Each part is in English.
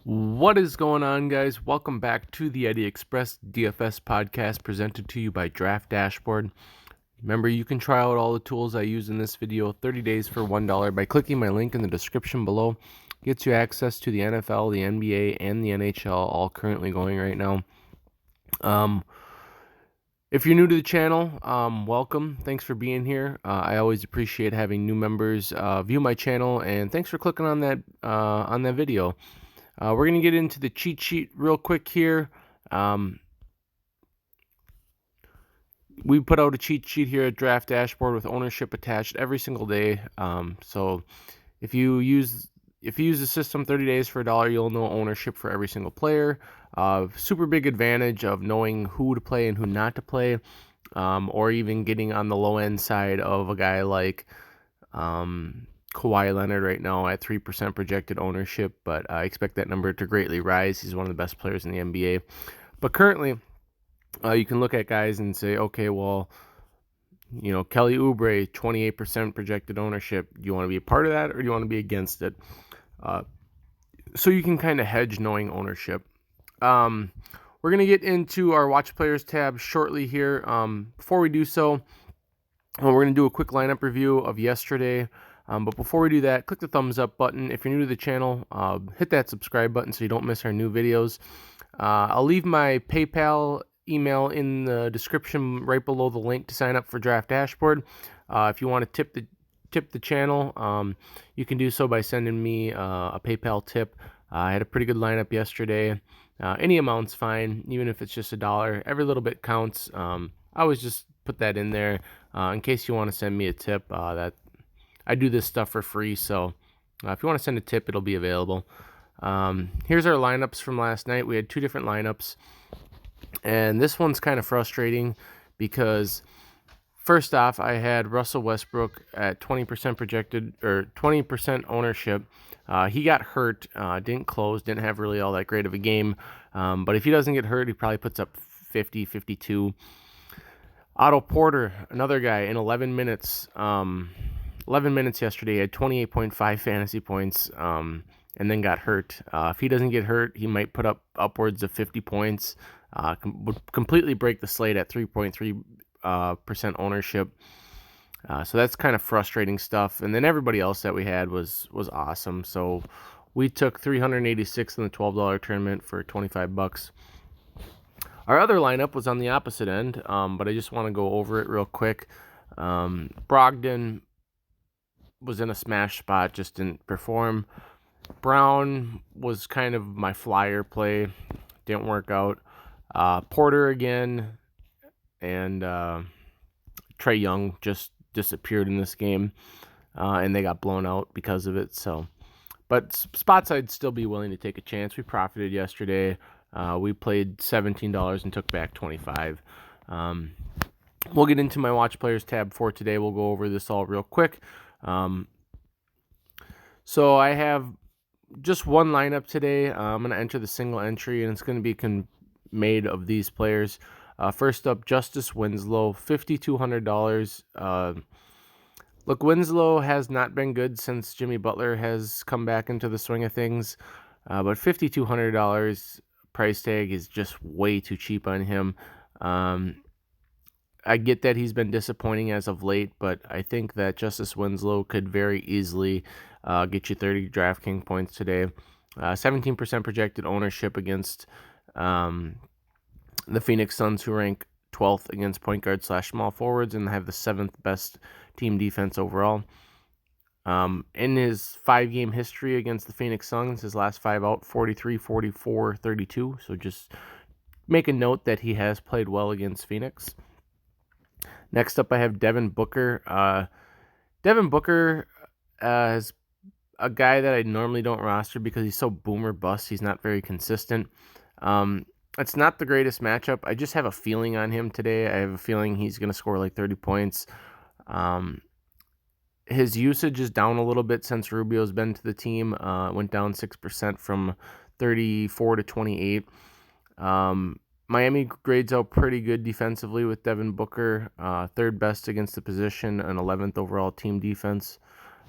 What is going on, guys? Welcome back to the Eddie Express DFS podcast presented to you by Draft Dashboard. Remember, you can try out all the tools I use in this video 30 days for $1 by clicking my link in the description below. Gets you access to the NFL, the NBA, and the NHL, all currently going right now. If you're new to the channel, welcome. Thanks for being here. I always appreciate having new members view my channel, and thanks for clicking on that video. We're going to get into the cheat sheet real quick here. We put out a cheat sheet here at Draft Dashboard with ownership attached every single day. So if you use the system 30 days for $1, you'll know ownership for every single player. Super big advantage of knowing who to play and who not to play, or even getting on the low end side of a guy like Kawhi Leonard right now at 3% projected ownership, but I expect that number to greatly rise. He's one of the best players in the NBA. But currently, you can look at guys and say, okay, well, Kelly Oubre, 28% projected ownership. Do you want to be a part of that, or do you want to be against it? So you can kind of hedge knowing ownership. We're going to get into our Watch Players tab shortly here. Before we do so, we're going to do a quick lineup review of yesterday. But before we do that, click the thumbs up button. If you're new to the channel, hit that subscribe button so you don't miss our new videos. I'll leave my PayPal email in the description right below the link to sign up for Draft Dashboard. If you want to tip the channel, you can do so by sending me a PayPal tip. I had a pretty good lineup yesterday. Any amount's fine, even if it's just $1. Every little bit counts. I always just put that in there in case you want to send me a tip. That I do this stuff for free, so if you want to send a tip, it'll be available. Here's our lineups from last night. We had two different lineups, and this one's kind of frustrating because first off, I had Russell Westbrook at 20% projected, or 20% ownership. He got hurt, didn't close, didn't have really all that great of a game, but if he doesn't get hurt, he probably puts up 50, 52. Otto Porter, another guy, in 11 minutes. 11 minutes yesterday, had 28.5 fantasy points, and then got hurt. If he doesn't get hurt, he might put up upwards of 50 points. Would completely break the slate at 3.3% ownership. So that's kind of frustrating stuff. And then everybody else that we had was awesome. So we took 386 in the $12 tournament for $25. Our other lineup was on the opposite end, but I just want to go over it real quick. Brogdon was in a smash spot, just didn't perform. Brown was kind of my flyer play, didn't work out. Porter again, and Trae Young just disappeared in this game, and they got blown out because of it. So, but spots I'd still be willing to take a chance. We profited yesterday. We played $17 and took back $25. We'll get into my Watch Players tab for today. We'll go over this all real quick. So I have just one lineup today. I'm going to enter the single entry, and it's going to be made of these players. First up, Justice Winslow, $5,200. Look, Winslow has not been good since Jimmy Butler has come back into the swing of things, but $5,200 price tag is just way too cheap on him. I get that he's been disappointing as of late, but I think that Justice Winslow could very easily get you 30 DraftKings points today. 17% projected ownership against the Phoenix Suns, who rank 12th against point guard / small forwards and have the 7th best team defense overall. In his 5-game history against the Phoenix Suns, his last 5 out, 43, 44, 32. So just make a note that he has played well against Phoenix. Next up, I have Devin Booker. Devin Booker is a guy that I normally don't roster because he's so boomer bust. He's not very consistent. It's not the greatest matchup. I just have a feeling on him today. I have a feeling he's going to score like 30 points. His usage is down a little bit since Rubio's been to the team. Went down 6% from 34 to 28. Miami grades out pretty good defensively with Devin Booker, third best against the position and 11th overall team defense.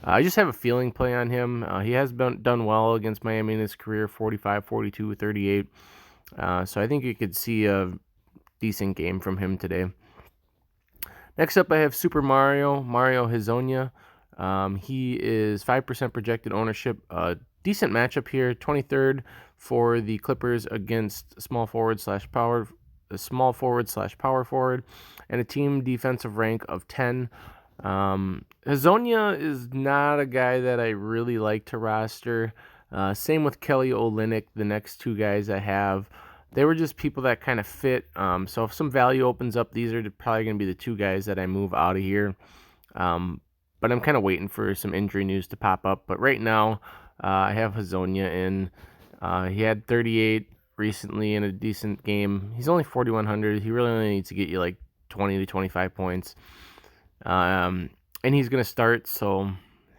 I just have a feeling play on him. He has done well against Miami in his career, 45, 42, 38. So I think you could see a decent game from him today. Next up, I have Mario Hezonja. He is 5% projected ownership. Decent matchup here, 23rd for the Clippers against small forward slash power forward, and a team defensive rank of 10. Hezonja is not a guy that I really like to roster. Same with Kelly Olynyk, the next two guys I have. They were just people that kind of fit. So if some value opens up, these are probably going to be the two guys that I move out of here. But I'm kind of waiting for some injury news to pop up. But right now, I have Hezonja in. He had 38 recently in a decent game. He's only 4,100. He really only needs to get you like 20 to 25 points. And he's going to start, so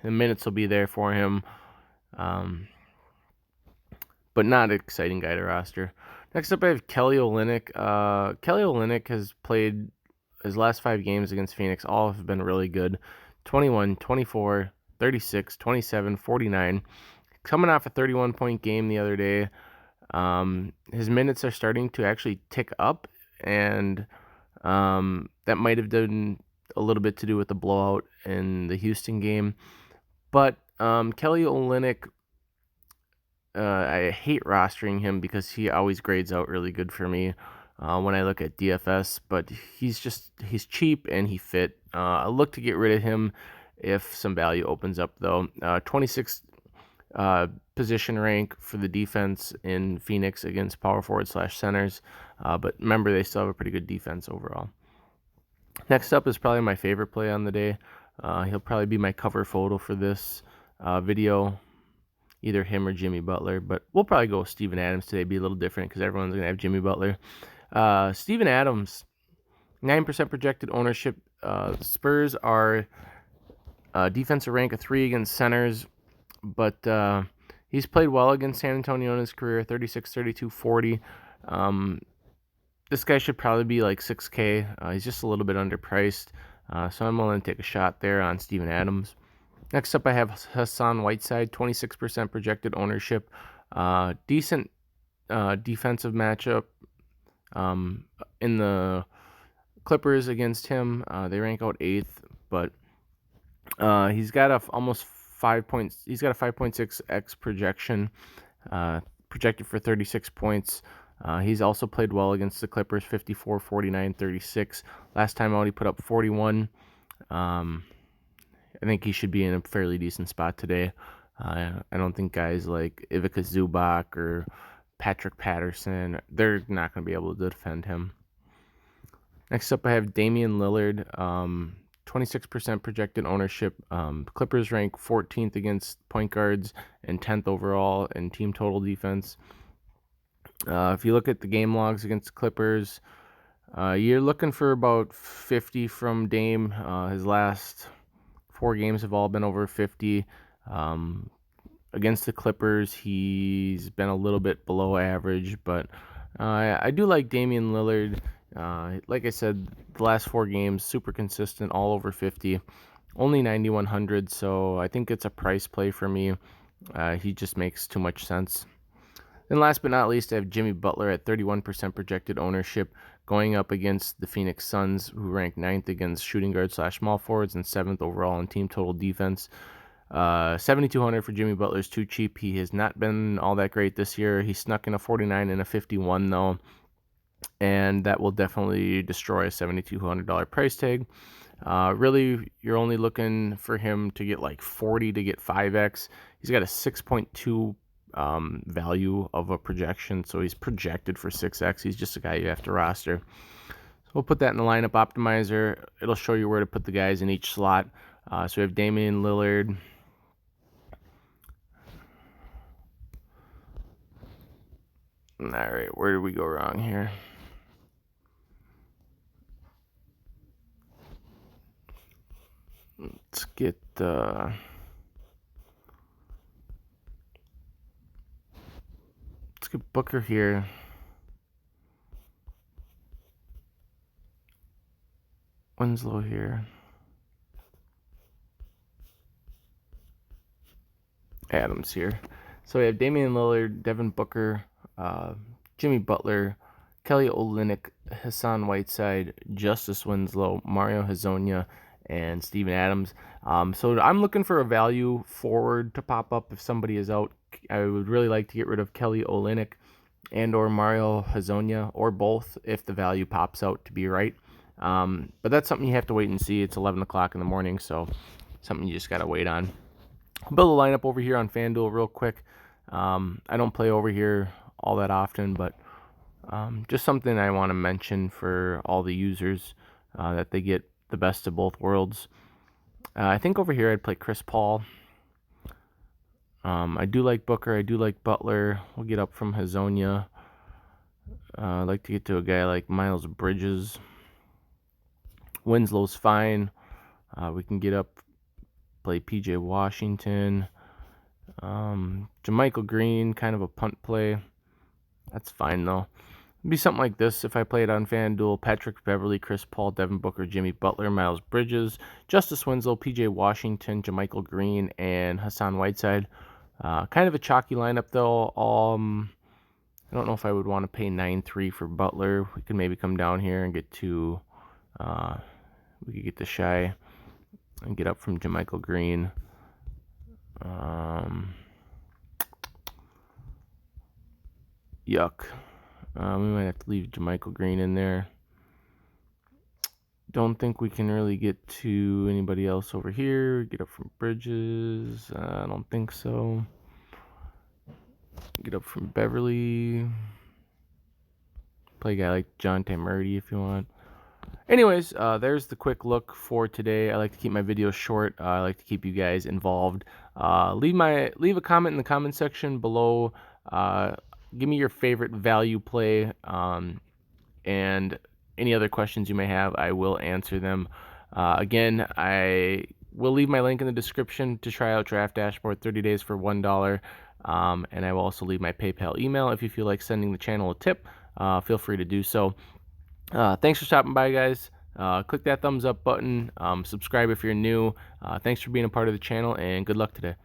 the minutes will be there for him. But not an exciting guy to roster. Next up, I have Kelly Olynyk. Kelly Olynyk has played his last 5 games against Phoenix. All have been really good. 21, 24, 36, 27, 49. Coming off a 31-point game the other day. His minutes are starting to actually tick up, and that might have done a little bit to do with the blowout in the Houston game. But Kelly Olynyk, I hate rostering him because he always grades out really good for me when I look at DFS, but he's cheap and he fit. I'll look to get rid of him if some value opens up, though. 26th position rank for the defense in Phoenix against power forward / centers, but remember, they still have a pretty good defense overall. Next up is probably my favorite play on the day. He'll probably be my cover photo for this video. Either him or Jimmy Butler, but we'll probably go with Steven Adams today. Be a little different because everyone's going to have Jimmy Butler. Steven Adams, 9% projected ownership. The Spurs are defensive rank of 3 against centers, but he's played well against San Antonio in his career, 36, 32, 40. This guy should probably be like 6K. He's just a little bit underpriced, so I'm willing to take a shot there on Steven Adams. Next up, I have Hassan Whiteside, 26% projected ownership. Decent defensive matchup in the Clippers against him. They rank out 8th, but he's got a 5.6x projection, projected for 36 points. He's also played well against the Clippers, 54, 49, 36. Last time out, he put up 41. I think he should be in a fairly decent spot today. I don't think guys like Ivica Zubac or Patrick Patterson, they're not going to be able to defend him. Next up, I have Damian Lillard, 26% projected ownership. Clippers rank 14th against point guards and 10th overall in team total defense. If you look at the game logs against the Clippers, you're looking for about 50 from Dame. His last 4 games have all been over 50. Against the Clippers, he's been a little bit below average, but I do like Damian Lillard. Like I said, the last 4 games, super consistent, all over 50. Only 9,100, so I think it's a price play for me. He just makes too much sense. And last but not least, I have Jimmy Butler at 31% projected ownership, going up against the Phoenix Suns, who rank 9th against shooting guard / small forwards and 7th overall in team total defense. 7,200 for Jimmy Butler is too cheap. He has not been all that great this year. He snuck in a 49 and a 51, though, and that will definitely destroy a $7,200 price tag. Really, you're only looking for him to get like 40 to get 5x. He's got a 6.2 value of a projection, so he's projected for 6x. He's just a guy you have to roster. So we'll put that in the lineup optimizer. It'll show you where to put the guys in each slot. So we have Damian Lillard, all right, where did we go wrong here? Let's get Booker here. Winslow here. Adams here. So we have Damian Lillard, Devin Booker, Jimmy Butler, Kelly Olynyk, Hassan Whiteside, Justice Winslow, Mario Hezonja, and Steven Adams. So I'm looking for a value forward to pop up if somebody is out. I would really like to get rid of Kelly Olynyk and or Mario Hezonja, or both if the value pops out to be right. But that's something you have to wait and see. It's 11 o'clock in the morning, so something you just got to wait on. I'll build a lineup over here on FanDuel real quick. I don't play over here all that often, but just something I want to mention for all the users that they get the best of both worlds. I think over here I'd play Chris Paul. I do like Booker. I do like Butler. We'll get up from Hezonja. I'd like to get to a guy like Miles Bridges. Winslow's fine. We can get up, play PJ Washington. JaMychal Green, kind of a punt play. That's fine though. It'd be something like this if I played on FanDuel: Patrick Beverley, Chris Paul, Devin Booker, Jimmy Butler, Miles Bridges, Justice Winslow, PJ Washington, JaMychal Green, and Hassan Whiteside. Kind of a chalky lineup though. I don't know if I would want to pay 9-3 for Butler. We could maybe come down here and get to, we could get to Shy and get up from JaMychal Green. Yuck. We might have to leave JaMychal Green in there. Don't think we can really get to anybody else over here. Get up from Bridges. I don't think so. Get up from Beverly. Play a guy like John Murdy if you want. Anyways, there's the quick look for today. I like to keep my videos short. I like to keep you guys involved. Leave a comment in the comment section below. Give me your favorite value play, and any other questions you may have, I will answer them. Again, I will leave my link in the description to try out Draft Dashboard 30 days for $1. And I will also leave my PayPal email. If you feel like sending the channel a tip, feel free to do so. Thanks for stopping by, guys. Click that thumbs up button. Subscribe if you're new. Thanks for being a part of the channel, and good luck today.